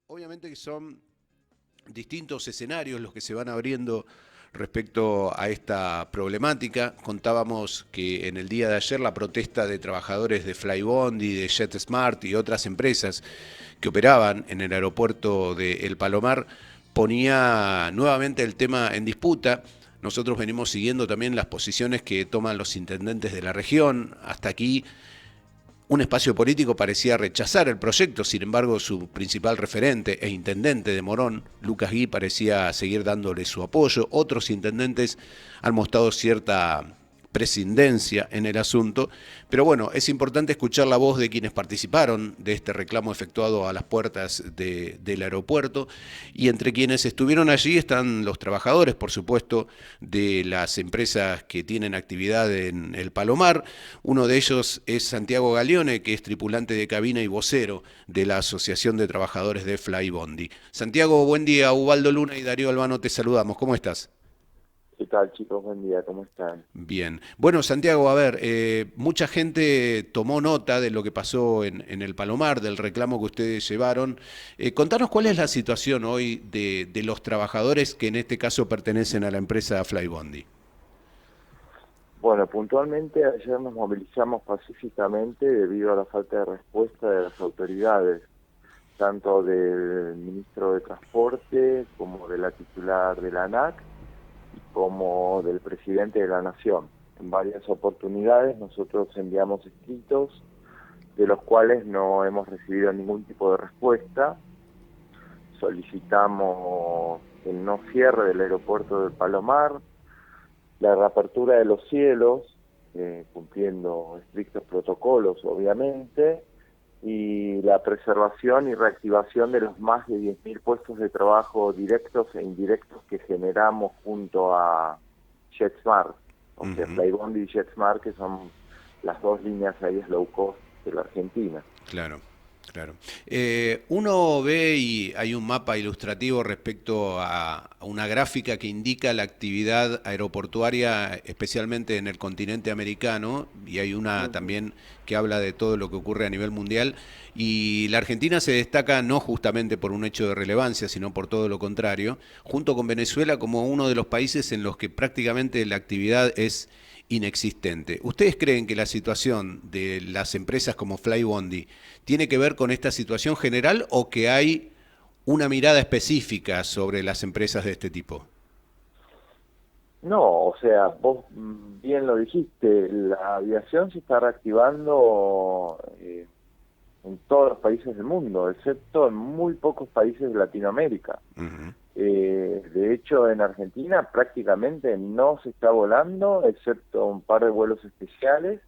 Obviamente que son distintos escenarios los que se van abriendo respecto a esta problemática. Contábamos que en el día de ayer la protesta de trabajadores de Flybondi, de JetSmart y otras empresas que operaban en el aeropuerto de El Palomar ponía nuevamente el tema en disputa. Nosotros venimos siguiendo también las posiciones que toman los intendentes de la región. Hasta aquí un espacio político parecía rechazar el proyecto, sin embargo su principal referente e intendente de Morón, Lucas Gui, parecía seguir dándole su apoyo. Otros intendentes han mostrado cierta prescindencia en el asunto, pero bueno, es importante escuchar la voz de quienes participaron de este reclamo efectuado a las puertas del aeropuerto, y entre quienes estuvieron allí están los trabajadores, por supuesto, de las empresas que tienen actividad en el Palomar. Uno de ellos es Santiago Galeone, que es tripulante de cabina y vocero de la Asociación de Trabajadores de Flybondi. Santiago, buen día. Ubaldo Luna y Darío Albano te saludamos. ¿Cómo estás? ¿Qué tal, chicos? Buen día, ¿cómo están? Bien. Bueno, Santiago, a ver, mucha gente tomó nota de lo que pasó en el Palomar, del reclamo que ustedes llevaron. Contanos cuál es la situación hoy de los trabajadores que en este caso pertenecen a la empresa Flybondi. Bueno, puntualmente ayer nos movilizamos pacíficamente debido a la falta de respuesta de las autoridades, tanto del ministro de Transporte como de la titular de la ANAC, como del presidente de la Nación. En varias oportunidades nosotros enviamos escritos, de los cuales no hemos recibido ningún tipo de respuesta. Solicitamos el no cierre del aeropuerto del Palomar, la reapertura de los cielos, cumpliendo estrictos protocolos, obviamente, y la preservación y reactivación de los más de 10.000 puestos de trabajo directos e indirectos que generamos junto a JetSmart, o sea, Flybondi y JetSmart, que son las dos líneas aéreas low cost de la Argentina. Claro, claro. Uno ve y hay un mapa ilustrativo respecto a una gráfica que indica la actividad aeroportuaria, especialmente en el continente americano, y hay una Ujú. también que habla de todo lo que ocurre a nivel mundial. Y la Argentina se destaca no justamente por un hecho de relevancia, sino por todo lo contrario, junto con Venezuela como uno de los países en los que prácticamente la actividad es inexistente. ¿Ustedes creen que la situación de las empresas como Flybondi tiene que ver con esta situación general o que hay una mirada específica sobre las empresas de este tipo? No, o sea, vos bien lo dijiste, la aviación se está reactivando en todos los países del mundo, excepto en muy pocos países de Latinoamérica. Uh -huh. De hecho, en Argentina prácticamente no se está volando, excepto un par de vuelos especiales.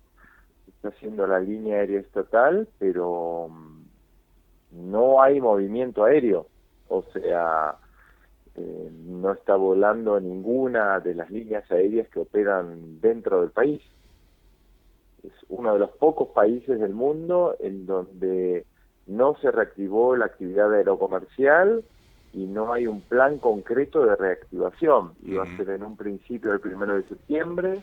Está haciendo la línea aérea estatal, pero no hay movimiento aéreo. O sea, no está volando ninguna de las líneas aéreas que operan dentro del país. Es uno de los pocos países del mundo en donde no se reactivó la actividad aerocomercial y no hay un plan concreto de reactivación. Uh Iba a -huh. ser en un principio el 1 de septiembre,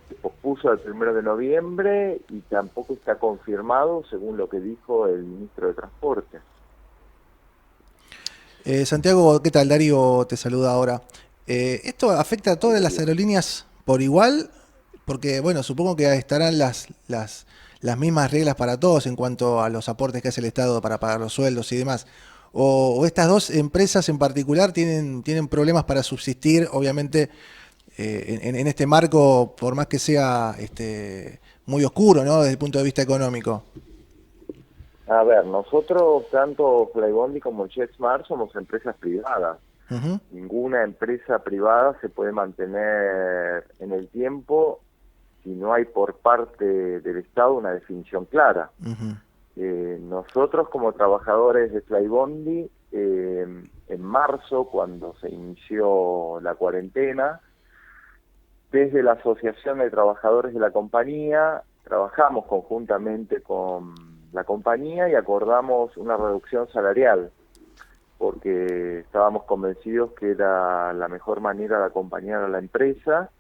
se pospuso al 1 de noviembre y tampoco está confirmado según lo que dijo el ministro de Transporte. Santiago, ¿qué tal? Darío te saluda ahora. ¿Esto afecta a Hola, todas las Darío. aerolíneas por igual? Porque, bueno, supongo que estarán las mismas reglas para todos en cuanto a los aportes que hace el Estado para pagar los sueldos y demás. O estas dos empresas en particular tienen problemas para subsistir, obviamente, en este marco, por más que sea muy oscuro, ¿no? Desde el punto de vista económico. A ver, nosotros, tanto Flybondi como JetSmart, somos empresas privadas. Ujú. Ninguna empresa privada se puede mantener en el tiempo si no hay por parte del Estado una definición clara. Ujú. Nosotros como trabajadores de Flybondi, en marzo, cuando se inició la cuarentena, desde la Asociación de Trabajadores de la compañía, trabajamos conjuntamente con la compañía y acordamos una reducción salarial, porque estábamos convencidos que era la mejor manera de acompañar a la empresa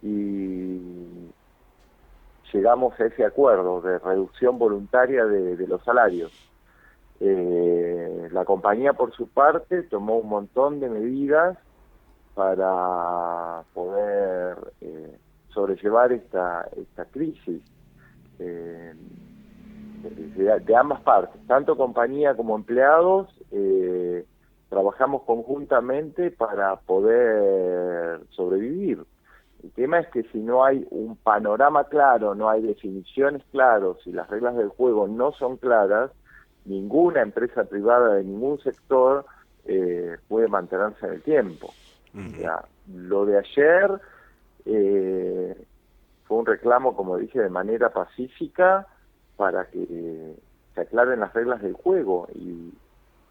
y llegamos a ese acuerdo de reducción voluntaria de los salarios. La compañía, por su parte, tomó un montón de medidas para poder sobrellevar esta crisis de ambas partes, tanto compañía como empleados. Trabajamos conjuntamente para poder sobrevivir. El tema es que si no hay un panorama claro, no hay definiciones claras, si las reglas del juego no son claras, ninguna empresa privada de ningún sector puede mantenerse en el tiempo. O sea, lo de ayer fue un reclamo, como dije, de manera pacífica para que se aclaren las reglas del juego y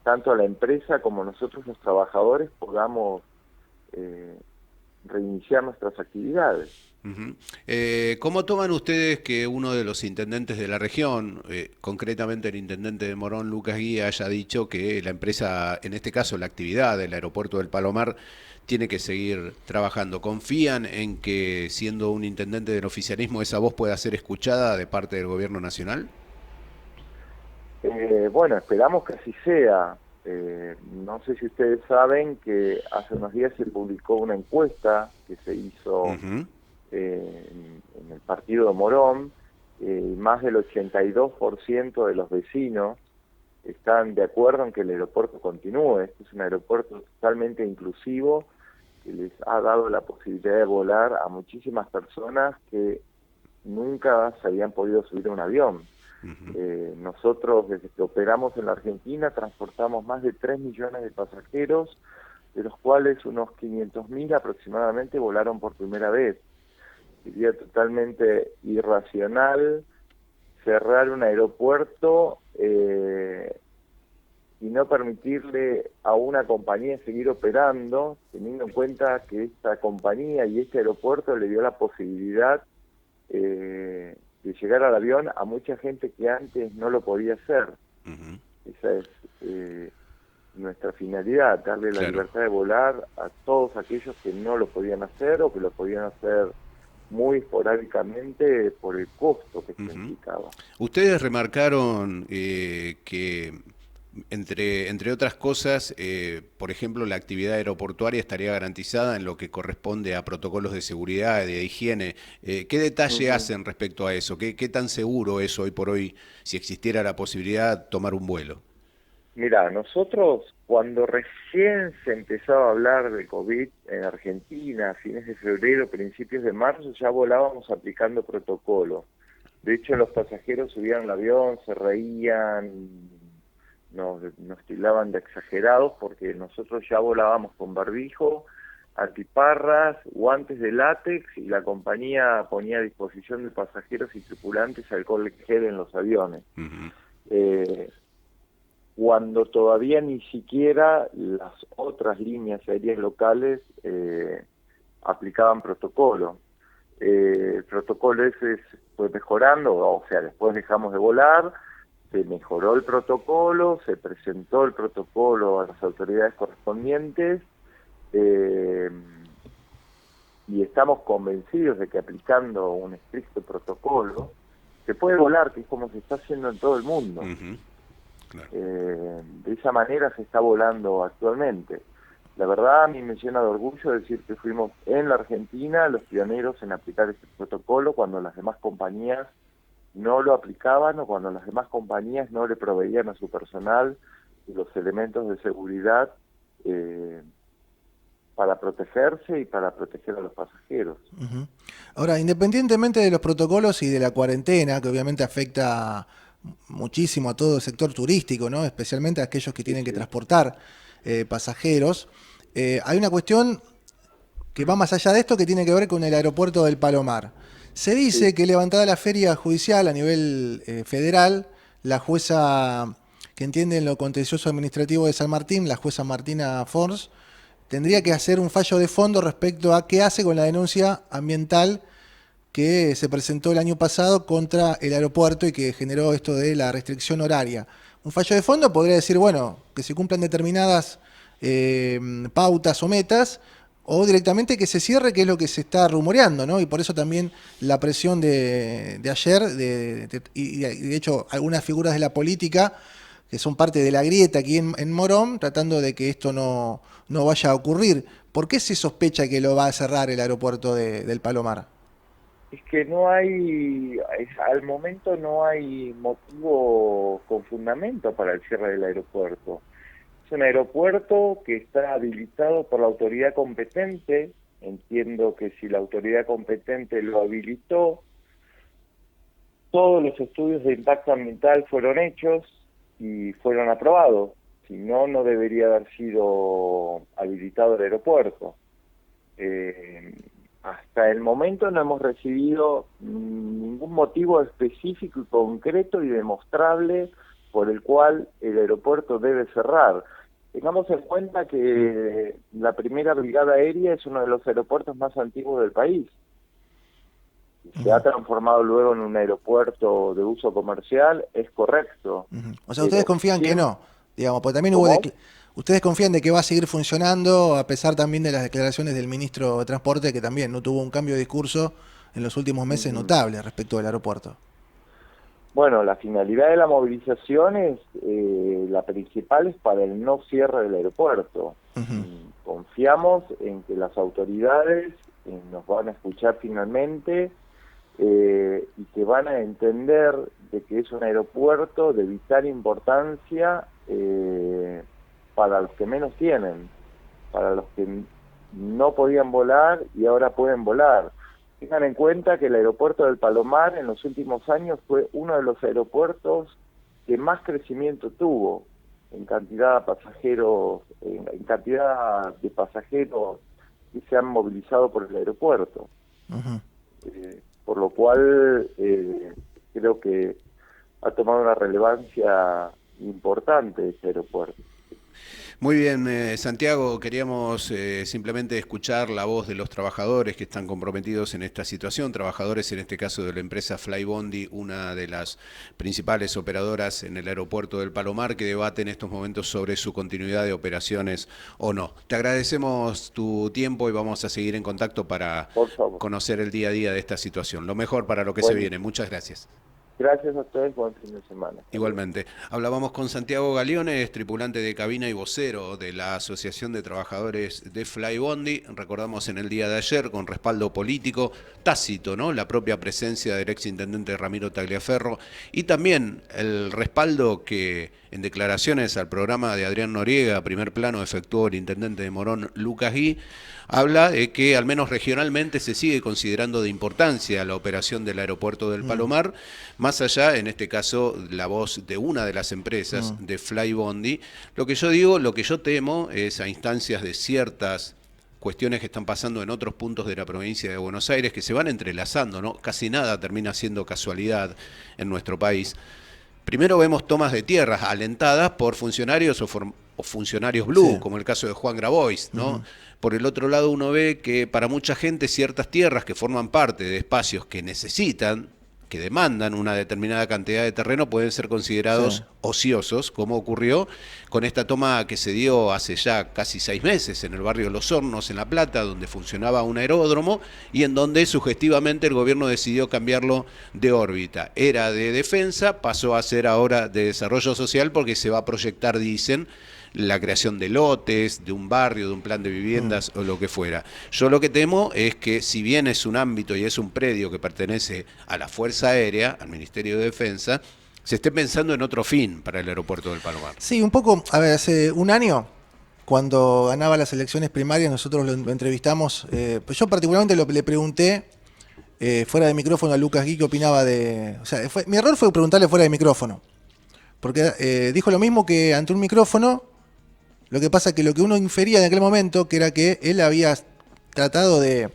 tanto la empresa como nosotros los trabajadores podamos reiniciar nuestras actividades. ¿Cómo toman ustedes que uno de los intendentes de la región, concretamente el intendente de Morón, Lucas Guía, haya dicho que la empresa, en este caso la actividad del aeropuerto del Palomar, tiene que seguir trabajando? ¿Confían en que, siendo un intendente del oficialismo, esa voz pueda ser escuchada de parte del gobierno nacional? Bueno, esperamos que así sea. No sé si ustedes saben que hace unos días se publicó una encuesta que se hizo en el partido de Morón. Más del 82% de los vecinos están de acuerdo en que el aeropuerto continúe. Este es un aeropuerto totalmente inclusivo que les ha dado la posibilidad de volar a muchísimas personas que nunca se habían podido subir a un avión. Nosotros, desde que operamos en la Argentina, transportamos más de 3 millones de pasajeros, de los cuales unos 500.000 aproximadamente volaron por primera vez. Sería totalmente irracional cerrar un aeropuerto y no permitirle a una compañía seguir operando, teniendo en cuenta que esta compañía y este aeropuerto le dio la posibilidad de llegar al avión a mucha gente que antes no lo podía hacer. Esa es nuestra finalidad, darle la libertad de volar a todos aquellos que no lo podían hacer o que lo podían hacer muy esporádicamente por el costo que significaba. Ustedes remarcaron que entre otras cosas, por ejemplo, la actividad aeroportuaria estaría garantizada en lo que corresponde a protocolos de seguridad y de higiene. ¿Qué detalle hacen respecto a eso? ¿Qué tan seguro es hoy por hoy, si existiera la posibilidad, tomar un vuelo? Mira, nosotros cuando recién se empezaba a hablar de COVID en Argentina, a fines de febrero, principios de marzo, ya volábamos aplicando protocolo. De hecho, los pasajeros subían al avión, se reían, nos tildaban de exagerados porque nosotros ya volábamos con barbijo, antiparras, guantes de látex y la compañía ponía a disposición de pasajeros y tripulantes alcohol gel en los aviones. Cuando todavía ni siquiera las otras líneas aéreas locales aplicaban protocolo. El protocolo ese fue mejorando, o sea, después dejamos de volar, se mejoró el protocolo, se presentó el protocolo a las autoridades correspondientes y estamos convencidos de que aplicando un estricto protocolo se puede volar, que es como se está haciendo en todo el mundo. Claro. De esa manera se está volando actualmente. La verdad, a mí me llena de orgullo decir que fuimos en la Argentina los pioneros en aplicar este protocolo cuando las demás compañías no lo aplicaban o cuando las demás compañías no le proveían a su personal los elementos de seguridad para protegerse y para proteger a los pasajeros. Ahora, independientemente de los protocolos y de la cuarentena, que obviamente afecta muchísimo a todo el sector turístico, ¿no? Especialmente a aquellos que tienen que transportar pasajeros, hay una cuestión que va más allá de esto, que tiene que ver con el aeropuerto del Palomar. Se dice que levantada la feria judicial a nivel federal, la jueza que entiende en lo contencioso administrativo de San Martín, la jueza Martina Fons, tendría que hacer un fallo de fondo respecto a qué hace con la denuncia ambiental que se presentó el año pasado contra el aeropuerto y que generó esto de la restricción horaria. Un fallo de fondo podría decir, bueno, que se cumplan determinadas pautas o metas, o directamente que se cierre, que es lo que se está rumoreando, ¿no? Y por eso también la presión de ayer, y de hecho algunas figuras de la política que son parte de la grieta aquí en Morón, tratando de que esto no vaya a ocurrir. ¿Por qué se sospecha que lo va a cerrar el aeropuerto del Palomar? Es que no hay, al momento no hay motivo con fundamento para el cierre del aeropuerto. Es un aeropuerto que está habilitado por la autoridad competente. Entiendo que si la autoridad competente lo habilitó, todos los estudios de impacto ambiental fueron hechos y fueron aprobados. Si no, no debería haber sido habilitado el aeropuerto. Hasta el momento no hemos recibido ningún motivo específico y concreto y demostrable por el cual el aeropuerto debe cerrar. Tengamos en cuenta que la primera brigada aérea es uno de los aeropuertos más antiguos del país. Se ha transformado luego en un aeropuerto de uso comercial, es correcto. O sea, ustedes confían que no, digamos, porque también hubo ustedes confían de que va a seguir funcionando, a pesar también de las declaraciones del ministro de Transporte, que también no tuvo un cambio de discurso en los últimos meses notable respecto del aeropuerto. Bueno, la finalidad de la movilización es, la principal es para el no cierre del aeropuerto. Confiamos en que las autoridades nos van a escuchar finalmente y que van a entender de que es un aeropuerto de vital importancia para los que menos tienen, para los que no podían volar y ahora pueden volar. Tengan en cuenta que el aeropuerto del Palomar en los últimos años fue uno de los aeropuertos que más crecimiento tuvo en cantidad de pasajeros, en cantidad de pasajeros que se han movilizado por el aeropuerto. Por lo cual creo que ha tomado una relevancia importante este aeropuerto. Muy bien, Santiago, queríamos simplemente escuchar la voz de los trabajadores que están comprometidos en esta situación, trabajadores en este caso de la empresa Flybondi, una de las principales operadoras en el aeropuerto del Palomar, que debate en estos momentos sobre su continuidad de operaciones o no. Te agradecemos tu tiempo y vamos a seguir en contacto para conocer el día a día de esta situación. Lo mejor para lo que se viene. Muchas gracias. Gracias a ustedes, buen fin de semana. Igualmente. Hablábamos con Santiago Galeones, tripulante de cabina y vocero de la Asociación de Trabajadores de Flybondi. Recordamos en el día de ayer, con respaldo político tácito, ¿no? La propia presencia del exintendente Ramiro Tagliaferro y también el respaldo que en declaraciones al programa de Adrián Noriega, Primer Plano, efectuó el intendente de Morón, Lucas Gui, habla de que al menos regionalmente se sigue considerando de importancia la operación del aeropuerto del Palomar, más allá, en este caso, la voz de una de las empresas de Flybondi. Lo que yo digo, lo que yo temo es a instancias de ciertas cuestiones que están pasando en otros puntos de la provincia de Buenos Aires que se van entrelazando, ¿no? Casi nada termina siendo casualidad en nuestro país. Primero vemos tomas de tierras alentadas por funcionarios o funcionarios blue, como el caso de Juan Grabois, ¿no? Por el otro lado uno ve que para mucha gente ciertas tierras que forman parte de espacios que necesitan, que demandan una determinada cantidad de terreno, pueden ser considerados ociosos, como ocurrió con esta toma que se dio hace ya casi 6 meses en el barrio Los Hornos, en La Plata, donde funcionaba un aeródromo y en donde sugestivamente el gobierno decidió cambiarlo de órbita. Era de defensa, pasó a ser ahora de desarrollo social porque se va a proyectar, dicen, la creación de lotes, de un barrio, de un plan de viviendas o lo que fuera. Yo lo que temo es que si bien es un ámbito y es un predio que pertenece a la Fuerza Aérea, al Ministerio de Defensa, se esté pensando en otro fin para el aeropuerto del Palomar. Sí, un poco, a ver, hace un año, cuando ganaba las elecciones primarias, nosotros lo entrevistamos, pues yo particularmente le pregunté fuera de micrófono a Lucas Gui qué opinaba de... O sea, mi error fue preguntarle fuera de micrófono, porque dijo lo mismo que ante un micrófono. Lo que pasa es que lo que uno infería en aquel momento, que era que él había tratado de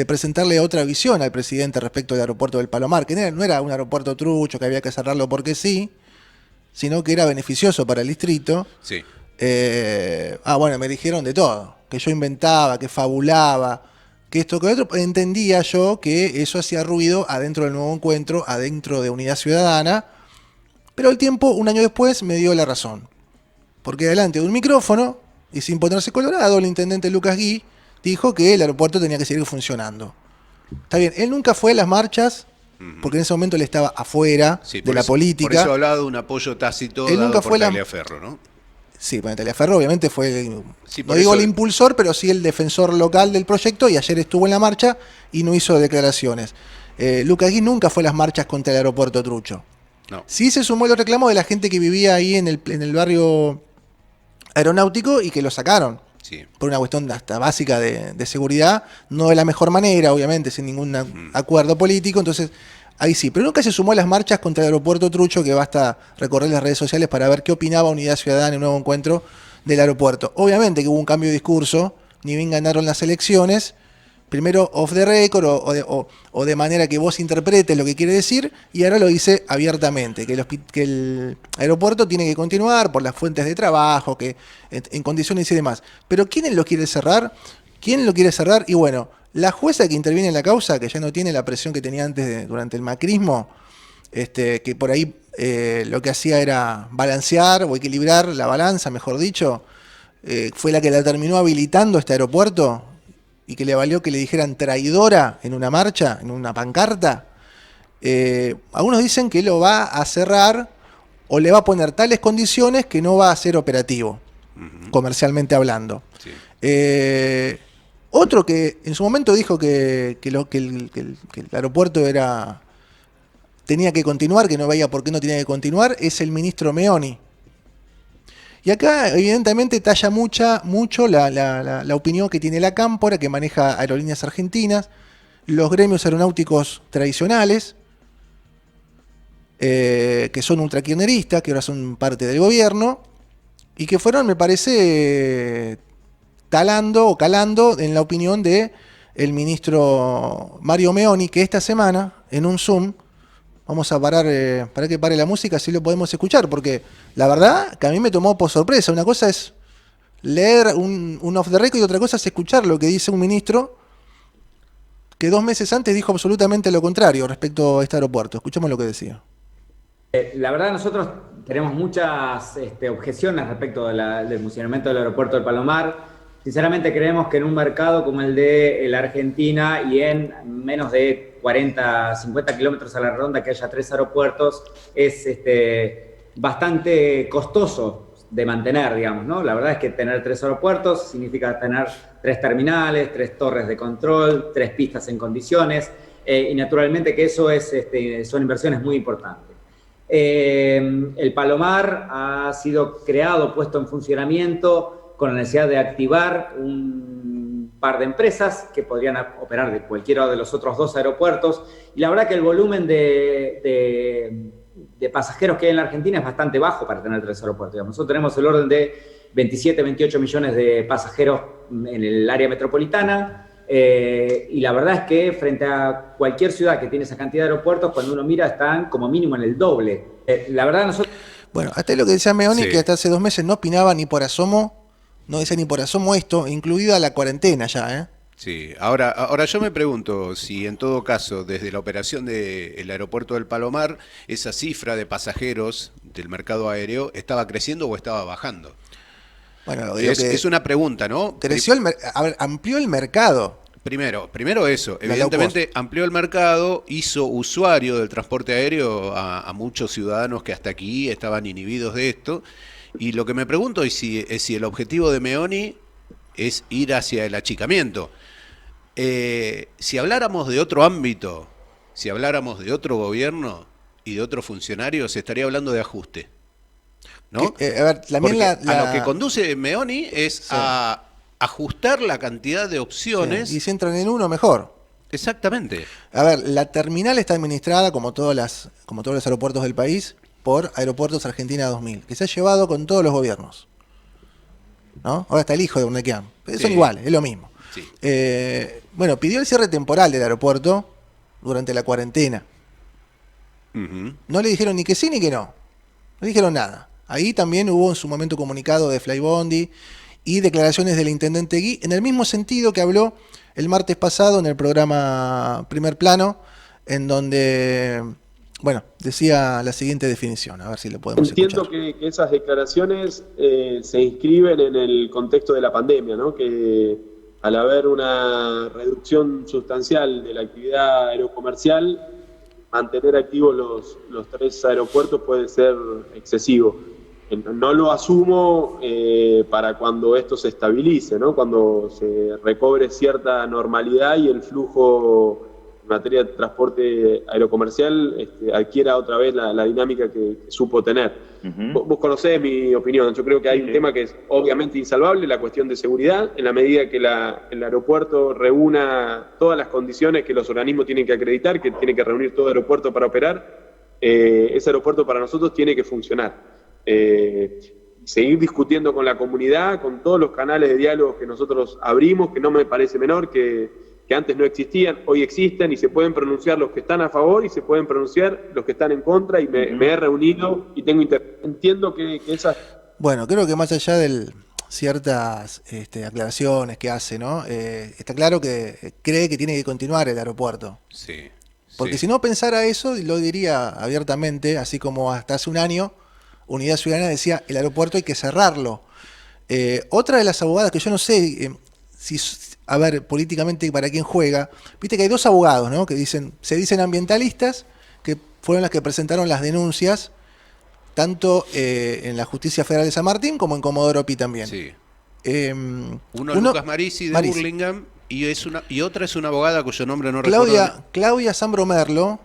presentarle otra visión al presidente respecto del aeropuerto del Palomar, que no era un aeropuerto trucho, que había que cerrarlo porque sí, sino que era beneficioso para el distrito. Sí. Bueno, me dijeron de todo, que yo inventaba, que fabulaba, que esto, que otro. Entendía yo que eso hacía ruido adentro del Nuevo Encuentro, adentro de Unidad Ciudadana, pero el tiempo, un año después, me dio la razón. Porque delante de un micrófono, y sin ponerse colorado, el intendente Lucas Gui dijo que el aeropuerto tenía que seguir funcionando. Está bien, él nunca fue a las marchas, porque en ese momento él estaba afuera Sí, de la política. Por eso hablaba de un apoyo tácito Él dado nunca por fue Tagliaferro, ¿no? Sí, bueno, Tagliaferro obviamente fue, Sí, no por digo eso- el impulsor, pero sí el defensor local del proyecto, y ayer estuvo en la marcha y no hizo declaraciones. Lucas Guis nunca fue a las marchas contra el aeropuerto Trucho. No. Sí se sumó el reclamo de la gente que vivía ahí en el barrio aeronáutico y que lo sacaron Sí. por una cuestión hasta básica de seguridad, no de la mejor manera, obviamente, sin ningún acuerdo político, entonces ahí sí, pero nunca se sumó a las marchas contra el aeropuerto Trucho, que basta recorrer las redes sociales para ver qué opinaba Unidad Ciudadana en un nuevo encuentro del aeropuerto. Obviamente que hubo un cambio de discurso, ni bien ganaron las elecciones, primero off the record o de manera que vos interpretes lo que quiere decir, y ahora lo dice abiertamente, que el aeropuerto tiene que continuar por las fuentes de trabajo, que en condiciones y demás. Pero ¿quién lo quiere cerrar? ¿Quién lo quiere cerrar? Y bueno, la jueza que interviene en la causa, que ya no tiene la presión que tenía antes durante el macrismo, que por ahí lo que hacía era balancear o equilibrar la balanza, mejor dicho, fue la que la terminó habilitando este aeropuerto y que le valió que le dijeran traidora en una marcha, en una pancarta. Algunos dicen que lo va a cerrar o le va a poner tales condiciones que no va a ser operativo, comercialmente hablando. Sí. Otro que en su momento dijo que el aeropuerto tenía que continuar, que no veía por qué no tenía que continuar, es el ministro Meoni. Y acá, evidentemente, talla mucho la opinión que tiene la Cámpora, que maneja Aerolíneas Argentinas, los gremios aeronáuticos tradicionales, que son ultrakirchneristas, que ahora son parte del gobierno, y que fueron, me parece, talando o calando en la opinión de el ministro Mario Meoni, que esta semana, en un Zoom, vamos a parar, para que pare la música, así lo podemos escuchar, porque la verdad que a mí me tomó por sorpresa. Una cosa es leer un off the record y otra cosa es escuchar lo que dice un ministro que 2 meses antes dijo absolutamente lo contrario respecto a este aeropuerto. Escuchemos lo que decía. La verdad nosotros tenemos muchas objeciones respecto del funcionamiento del aeropuerto del Palomar. Sinceramente creemos que en un mercado como el de la Argentina y en menos de 40, 50 kilómetros a la redonda que haya 3 aeropuertos es bastante costoso de mantener, digamos, ¿no? La verdad es que tener 3 aeropuertos significa tener 3 terminales, 3 torres de control, 3 pistas en condiciones y naturalmente que eso son inversiones muy importantes. El Palomar ha sido creado, puesto en funcionamiento con la necesidad de activar un par de empresas que podrían operar de cualquiera de los otros 2 aeropuertos. Y la verdad que el volumen de pasajeros que hay en la Argentina es bastante bajo para tener 3 aeropuertos. Digamos. Nosotros tenemos el orden de 27, 28 millones de pasajeros en el área metropolitana. Y la verdad es que frente a cualquier ciudad que tiene esa cantidad de aeropuertos, cuando uno mira están como mínimo en el doble. La verdad nosotros... Bueno, hasta lo que decía Meoni, Sí. que hasta hace 2 meses no opinaba ni por asomo, no decía ni por asomo esto, incluida la cuarentena ya, ¿eh? Sí, ahora yo me pregunto si en todo caso, desde la operación del aeropuerto del Palomar, esa cifra de pasajeros del mercado aéreo estaba creciendo o estaba bajando. Bueno, digo que Es una pregunta, ¿no? creció a ver, amplió el mercado. Primero eso, La evidentemente amplió el mercado, hizo usuario del transporte aéreo a muchos ciudadanos que hasta aquí estaban inhibidos de esto. Y lo que me pregunto es si el objetivo de Meoni es ir hacia el achicamiento. Si habláramos de otro ámbito, si habláramos de otro gobierno y de otro funcionario, se estaría hablando de ajuste, ¿no? A ver, también Porque a lo que conduce Meoni es Sí. a ajustar la cantidad de opciones. sí, y si entran en uno, mejor. Exactamente. A ver, la terminal está administrada, como todos los aeropuertos del país, por Aeropuertos Argentina 2000, que se ha llevado con todos los gobiernos, ¿no? Ahora está el hijo de Urnequian. Son Sí. iguales, es lo mismo. Sí. Bueno, pidió el cierre temporal del aeropuerto durante la cuarentena. Ujú. No le dijeron ni que sí ni que no. No dijeron nada. Ahí también hubo en su momento comunicado de Flybondi y declaraciones del intendente Gui, en el mismo sentido que habló el martes pasado en el programa Primer Plano, en donde, bueno, decía la siguiente definición. A ver si lo podemos Entiendo escuchar. que esas declaraciones se inscriben en el contexto de la pandemia, ¿no? Que al haber una reducción sustancial de la actividad aerocomercial, mantener activos los 3 aeropuertos puede ser excesivo. No lo asumo para cuando esto se estabilice, ¿no? Cuando se recobre cierta normalidad y el flujo en materia de transporte aerocomercial adquiera otra vez la dinámica que supo tener. Vos conocés mi opinión. Yo creo que hay un tema que es obviamente insalvable, la cuestión de seguridad, en la medida que el aeropuerto reúna todas las condiciones que los organismos tienen que acreditar, que tiene que reunir todo aeropuerto para operar, ese aeropuerto para nosotros tiene que funcionar. Seguir discutiendo con la comunidad, con todos los canales de diálogo que nosotros abrimos, que no me parece menor, que antes no existían, hoy existen, y se pueden pronunciar los que están a favor y se pueden pronunciar los que están en contra, y me he reunido y entiendo que esas... Bueno, creo que más allá de ciertas aclaraciones que hace, ¿no? Está claro que cree que tiene que continuar el aeropuerto. Sí. Porque si no pensara eso, lo diría abiertamente, así como hasta hace un año Unidad Ciudadana decía el aeropuerto hay que cerrarlo. Otra de las abogadas que yo no sé si, a ver, políticamente para quién juega, viste que hay 2 abogados, ¿no? Que se dicen ambientalistas, que fueron las que presentaron las denuncias, tanto en la Justicia Federal de San Martín como en Comodoro Pi también. Sí. Uno Lucas Marisi de Burlingame y otra es una abogada cuyo nombre no recuerdo. Claudia Zambro Merlo,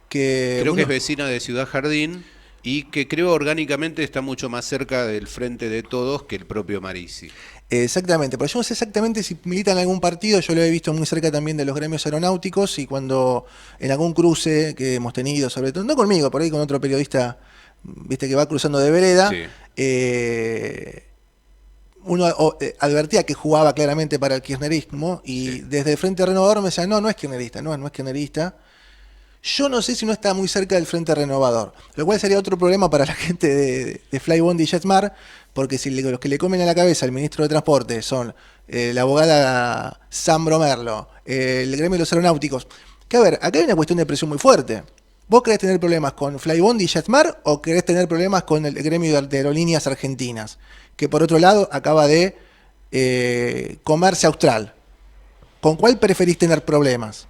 que creo que es vecina de Ciudad Jardín y que creo orgánicamente está mucho más cerca del Frente de Todos que el propio Marisi. Exactamente, pero yo no sé exactamente si milita en algún partido. Yo lo he visto muy cerca también de los gremios aeronáuticos, y cuando en algún cruce que hemos tenido, sobre todo, no conmigo, por ahí con otro periodista, viste, que va cruzando de vereda, sí. Uno advertía que jugaba claramente para el kirchnerismo, y sí, desde el Frente Renovador me decían, no es kirchnerista, no es kirchnerista. Yo no sé si no está muy cerca del Frente Renovador, lo cual sería otro problema para la gente de Flybondi y JetSmart, porque si los que le comen a la cabeza al ministro de Transporte son la abogada Zambro Merlo, el gremio de los aeronáuticos, que a ver, acá hay una cuestión de presión muy fuerte. ¿Vos querés tener problemas con Flybondi y JetSmart o querés tener problemas con el gremio de aerolíneas argentinas, que por otro lado acaba de comerse Austral? ¿Con cuál preferís tener problemas?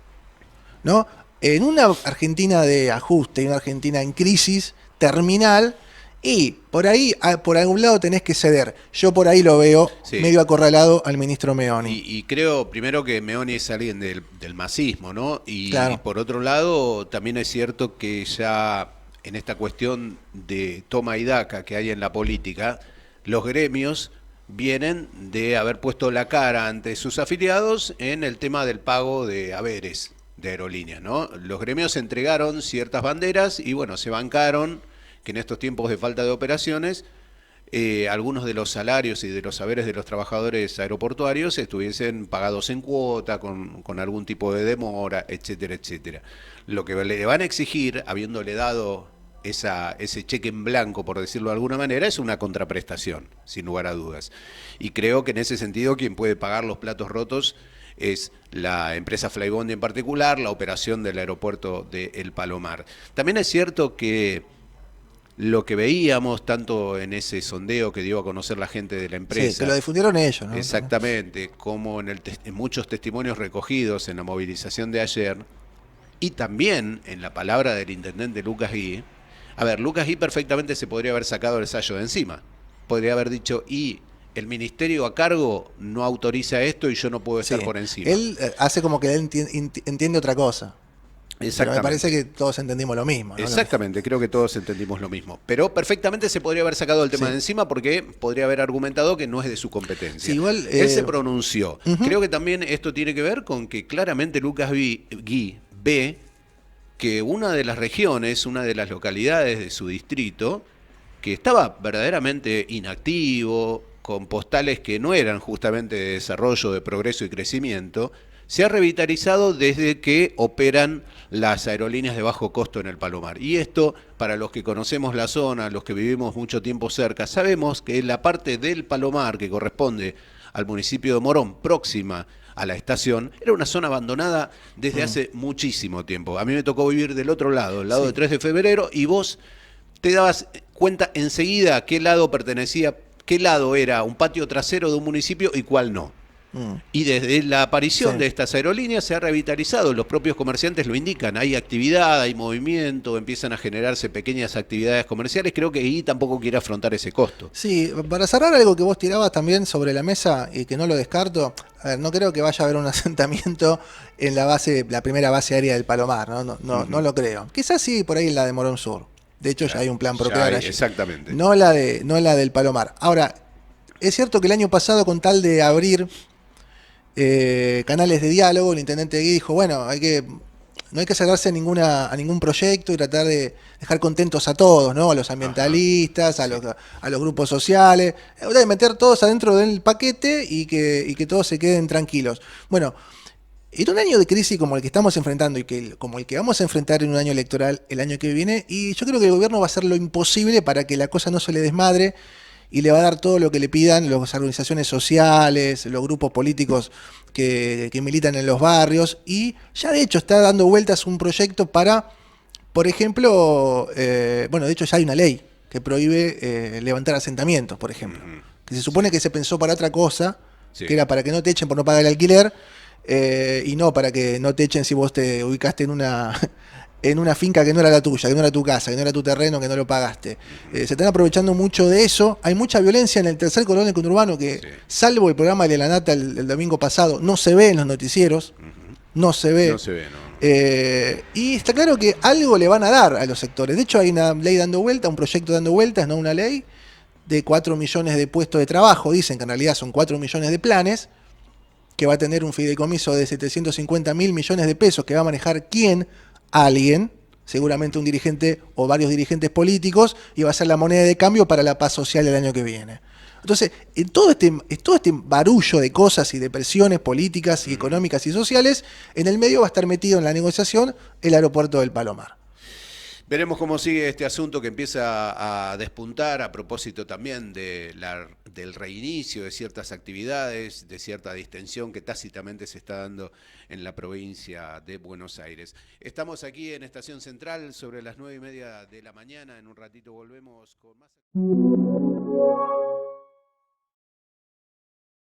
¿No? En una Argentina de ajuste y una Argentina en crisis terminal, y por ahí, por algún lado tenés que ceder. Yo por ahí lo veo medio acorralado al ministro Meoni. Y creo primero que Meoni es alguien del masismo, ¿no? Y por otro lado, también es cierto que ya en esta cuestión de toma y daca que hay en la política, los gremios vienen de haber puesto la cara ante sus afiliados en el tema del pago de haberes de aerolíneas, ¿no? Los gremios entregaron ciertas banderas y bueno, se bancaron que en estos tiempos de falta de operaciones algunos de los salarios y de los haberes de los trabajadores aeroportuarios estuviesen pagados en cuota, con algún tipo de demora, etcétera, etcétera. Lo que le van a exigir, habiéndole dado ese cheque en blanco, por decirlo de alguna manera, es una contraprestación, sin lugar a dudas. Y creo que en ese sentido quien puede pagar los platos rotos es la empresa Flybondi en particular, la operación del aeropuerto de El Palomar. También es cierto que lo que veíamos tanto en ese sondeo que dio a conocer la gente de la empresa, sí, que lo difundieron ellos, ¿no? Exactamente, como en muchos testimonios recogidos en la movilización de ayer, y también en la palabra del intendente Lucas Gui. A ver, Lucas Gui perfectamente se podría haber sacado el sayo de encima, podría haber dicho, y el ministerio a cargo no autoriza esto y yo no puedo estar por encima. Él hace como que él entiende otra cosa. Pero me parece que todos entendimos lo mismo, ¿no? Exactamente, creo que todos entendimos lo mismo. Pero perfectamente se podría haber sacado el tema de encima porque podría haber argumentado que no es de su competencia. Sí, igual, él se pronunció. Creo que también esto tiene que ver con que claramente Lucas Gui ve que una de las regiones, una de las localidades de su distrito, que estaba verdaderamente inactivo, con postales que no eran justamente de desarrollo, de progreso y crecimiento, se ha revitalizado desde que operan las aerolíneas de bajo costo en el Palomar. Y esto, para los que conocemos la zona, los que vivimos mucho tiempo cerca, sabemos que la parte del Palomar que corresponde al municipio de Morón, próxima a la estación, era una zona abandonada desde hace muchísimo tiempo. A mí me tocó vivir del otro lado, el lado de 3 de febrero, y vos te dabas cuenta enseguida a qué lado pertenecía, qué lado era un patio trasero de un municipio y cuál no. Y desde la aparición Sí. de estas aerolíneas se ha revitalizado, los propios comerciantes lo indican, hay actividad, hay movimiento, empiezan a generarse pequeñas actividades comerciales, creo que ahí tampoco quiere afrontar ese costo. Sí, para cerrar algo que vos tirabas también sobre la mesa y que no lo descarto, a ver, no creo que vaya a haber un asentamiento en la base, la primera base aérea del Palomar, no lo creo. Quizás sí por ahí en la de Morón Sur. De hecho ya hay un plan Ya propio hay, exactamente. No la del Palomar. Ahora, es cierto que el año pasado con tal de abrir canales de diálogo, el intendente Gui dijo, bueno, no hay que cerrarse a ningún proyecto y tratar de dejar contentos a todos, ¿no? A los ambientalistas, Ajá, a los grupos sociales, de meter todos adentro del paquete y que todos se queden tranquilos. Bueno, en un año de crisis como el que estamos enfrentando y como el que vamos a enfrentar en un año electoral el año que viene, y yo creo que el gobierno va a hacer lo imposible para que la cosa no se le desmadre y le va a dar todo lo que le pidan las organizaciones sociales, los grupos políticos que militan en los barrios, y ya de hecho está dando vueltas un proyecto para, por ejemplo, bueno, de hecho ya hay una ley que prohíbe levantar asentamientos, por ejemplo, que se supone que se pensó para otra cosa, Sí. que era para que no te echen por no pagar el alquiler, y no para que no te echen si vos te ubicaste en una finca que no era la tuya, que no era tu casa, que no era tu terreno, que no lo pagaste. Se están aprovechando mucho de eso. Hay mucha violencia en el tercer cordón del conurbano que, Sí. salvo el programa de La Nata el domingo pasado, no se ve en los noticieros. No se ve. No se ve, ¿no? Y está claro que algo le van a dar a los sectores. De hecho, hay una ley dando vuelta, un proyecto dando vueltas, no una ley, de 4 millones de puestos de trabajo. Dicen que en realidad son 4 millones de planes, que va a tener un fideicomiso de 750 mil millones de pesos, que va a manejar quién, alguien, seguramente un dirigente o varios dirigentes políticos, y va a ser la moneda de cambio para la paz social del año que viene. Entonces, en todo este barullo de cosas y de presiones políticas y económicas y sociales, en el medio va a estar metido en la negociación el aeropuerto del Palomar. Veremos cómo sigue este asunto que empieza a despuntar a propósito también del reinicio de ciertas actividades, de cierta distensión que tácitamente se está dando en la provincia de Buenos Aires. Estamos aquí en Estación Central sobre las 9:30 de la mañana. En un ratito volvemos con más.